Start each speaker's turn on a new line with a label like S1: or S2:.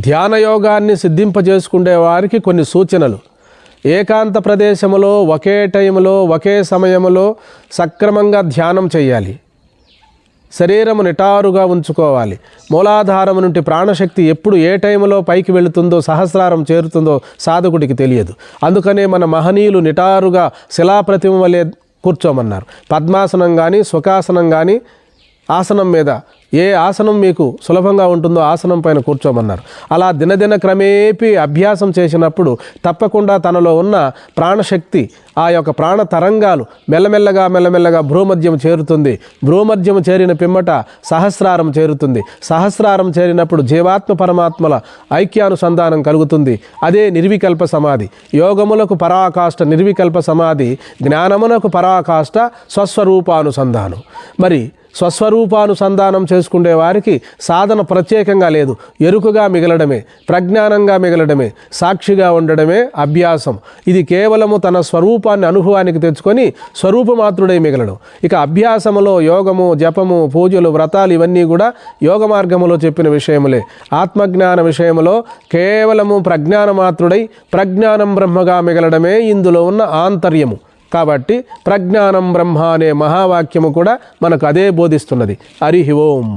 S1: ధ్యానయోగాన్ని సిద్ధింపజేసుకునే వారికి కొన్ని సూచనలు. ఏకాంత ప్రదేశంలో ఒకే టైంలో ఒకే సమయంలో సక్రమంగా ధ్యానం చేయాలి. శరీరము నిటారుగా ఉంచుకోవాలి. మూలాధారం నుండి ప్రాణశక్తి ఎప్పుడు ఏ టైంలో పైకి వెళుతుందో, సహస్రారం చేరుతుందో సాధకుడికి తెలియదు. అందుకనే మన మహనీయులు నిటారుగా శిలాప్రతిమ వలె కూర్చోమన్నారు. పద్మాసనం కానీ, సుఖాసనం కానీ, ఆసనం మీద ఏ ఆసనం మీకు సులభంగా ఉంటుందో ఆసనం పైన కూర్చోమన్నారు. అలా దినదిన క్రమేపీ అభ్యాసం చేసినప్పుడు తప్పకుండా తనలో ఉన్న ప్రాణశక్తి, ఆ యొక్క ప్రాణ తరంగాలు మెల్లమెల్లగా భ్రూమధ్యం చేరుతుంది. భ్రూమధ్యం చేరిన పిమ్మట సహస్రారం చేరుతుంది. సహస్రారం చేరినప్పుడు జీవాత్మ పరమాత్మల ఐక్యానుసంధానం కలుగుతుంది. అదే నిర్వికల్ప సమాధి. యోగములకు పరాకాష్ట నిర్వికల్ప సమాధి, జ్ఞానమునకు పరాకాష్ట స్వస్వరూపానుసంధానం. మరి స్వస్వరూపానుసంధానం చేసుకునే వారికి సాధన ప్రత్యేకంగా లేదు. ఎరుకగా మిగలడమే, ప్రజ్ఞానంగా మిగలడమే, సాక్షిగా ఉండడమే అభ్యాసం. ఇది కేవలము తన స్వరూపాన్ని అనుభవానికి తెచ్చుకొని స్వరూపమాత్రుడై మిగలడం. ఇక అభ్యాసములో యోగము, జపము, పూజలు, వ్రతాలు ఇవన్నీ కూడా యోగ మార్గములో చెప్పిన విషయములే. ఆత్మజ్ఞాన విషయములో కేవలము ప్రజ్ఞానమాత్రుడై ప్రజ్ఞానం బ్రహ్మగా మిగలడమే ఇందులో ఉన్న ఆంతర్యము. కాబట్టి ప్రజ్ఞానం బ్రహ్మ అనే మహావాక్యము కూడా మనకు అదే బోధిస్తున్నది. హరి ఓం.